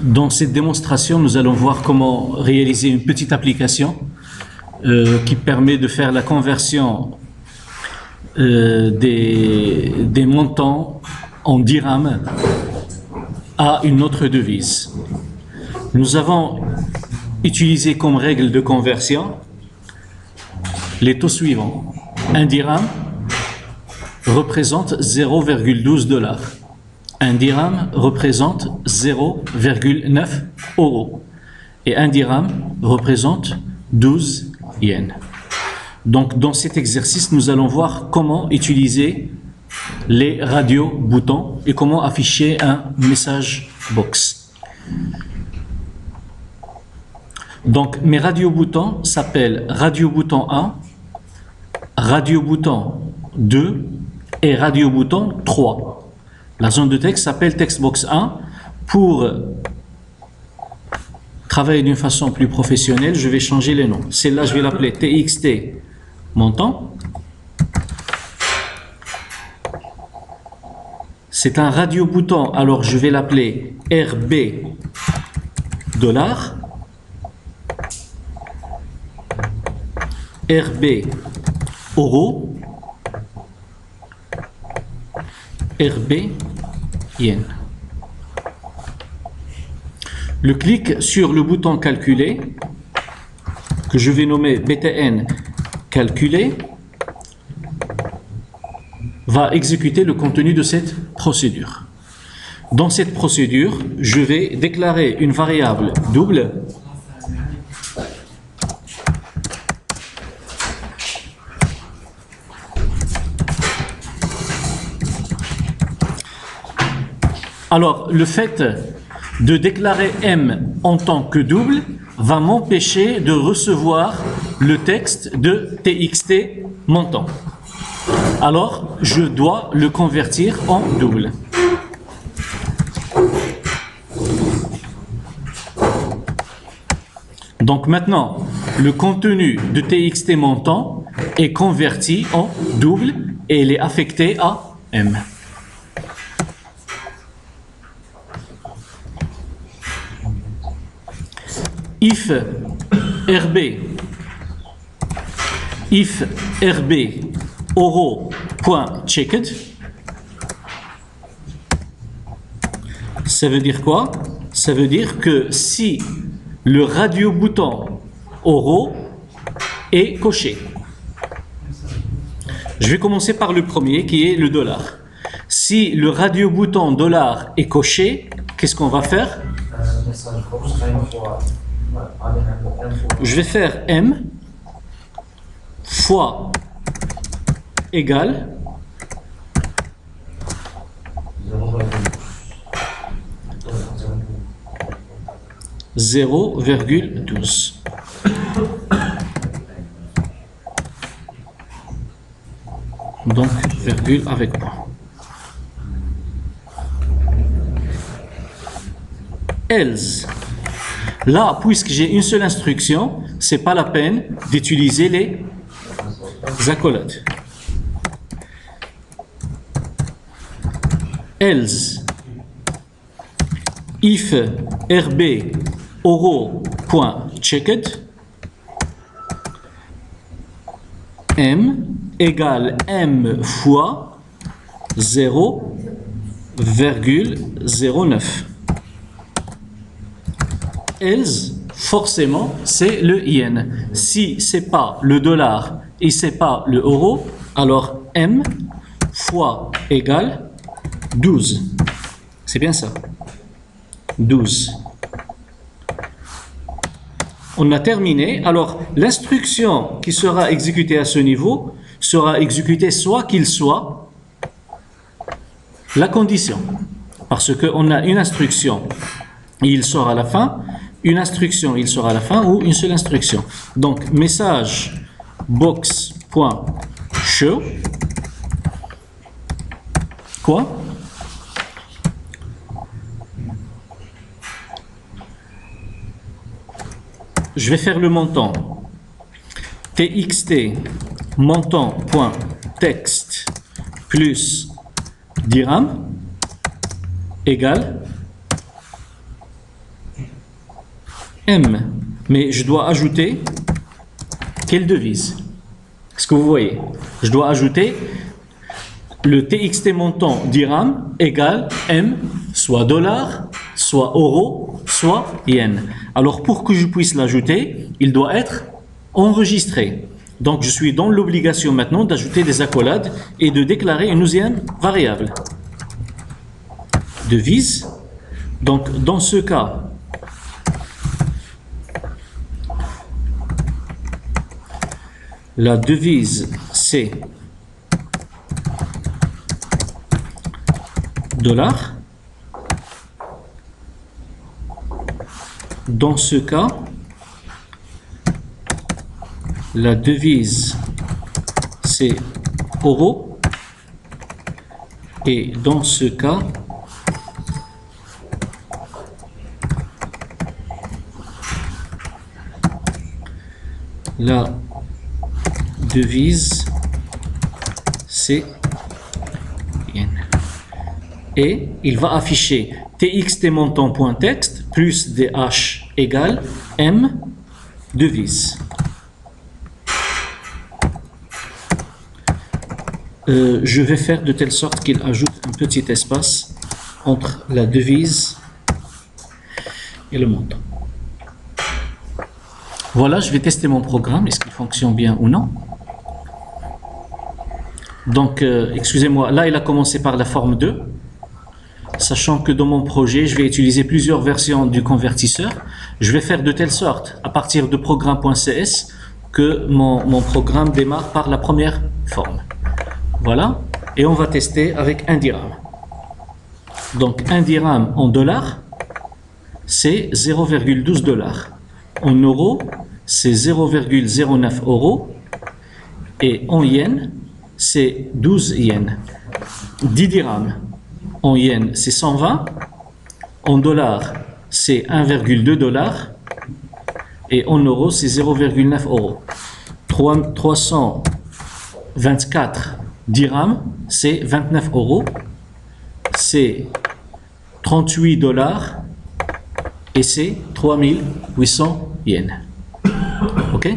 Dans cette démonstration, nous allons voir comment réaliser une petite application qui permet de faire la conversion des montants en dirhams à une autre devise. Nous avons utilisé comme règle de conversion les taux suivants. Un dirham représente 0,12 $. Un dirham représente 0,9 €. Et un dirham représente 12 yens. Donc, dans cet exercice, nous allons voir comment utiliser les radio-boutons et comment afficher un message box. Donc, mes radio-boutons s'appellent radio-bouton 1, radio-bouton 2 et radio-bouton 3. La zone de texte s'appelle textbox 1. Pour travailler d'une façon plus professionnelle, je vais changer les noms. Celle-là, je vais l'appeler TXT montant. C'est un radio-bouton, alors je vais l'appeler RB $, RB euro, RB yen. Le clic sur le bouton calculer, que je vais nommer BTN calculer, va exécuter le contenu de cette procédure. Dans cette procédure, je vais déclarer une variable double Alors, le fait de déclarer M en tant que double va m'empêcher de recevoir le texte de TXT montant. Alors, je dois le convertir en double. Donc maintenant, le contenu de TXT montant est converti en double et il est affecté à M. If RB euro.checked, ça veut dire quoi? Ça veut dire que si le radio-bouton euro est coché. Je vais commencer par le premier qui est le dollar. Si le radio-bouton dollar est coché, qu'est-ce qu'on va faire? Je vais faire M fois égale 0,12. Donc, virgule avec point. Else. Là, puisque j'ai une seule instruction, c'est pas la peine d'utiliser les accolades. Else. If RB euro.checked, M égale M fois 0,09. Else, forcément, c'est le yen. Si c'est pas le dollar et c'est pas le euro, alors M fois égale 12. C'est bien ça. 12. On a terminé. Alors, l'instruction qui sera exécutée à ce niveau sera exécutée soit qu'il soit la condition. Parce qu'on a une instruction et il sort à la fin, une instruction, il sera à la fin, ou une seule instruction. Donc, message box.show. Quoi? Je vais faire le montant. TXT montant.text plus dirham égale M. Mais je dois ajouter quelle devise? Est-ce que vous voyez? Je dois ajouter le TXT montant dirham égale M, soit dollar, soit euro, soit yen. Alors pour que je puisse l'ajouter, il doit être enregistré. Donc je suis dans l'obligation maintenant d'ajouter des accolades et de déclarer une deuxième variable. Devise. Donc dans ce cas, la devise c'est dollar. Dans ce cas, la devise c'est euro. Et dans ce cas, la devise c'est yen. Et il va afficher txt montant.text plus dh égale m devise. Je vais faire de telle sorte qu'il ajoute un petit espace entre la devise et le montant. Voilà, je vais tester mon programme, est-ce qu'il fonctionne bien ou non. Donc, excusez-moi, là il a commencé par la forme 2, sachant que dans mon projet, je vais utiliser plusieurs versions du convertisseur. Je vais faire de telle sorte, à partir de programme.cs, que mon programme démarre par la première forme. Voilà, et on va tester avec 1 dirham. Donc 1 dirham en dollars, c'est 0,12 dollars. En euros, c'est 0,09 euros. Et en yens, c'est 12 yens. 10 dirhams en yens, c'est 120. En dollars, c'est 1,2 dollars. Et en euros, c'est 0,9 euros. 324 dirhams, c'est 29 euros. C'est 38 dollars. Et c'est 3800 yens. OK?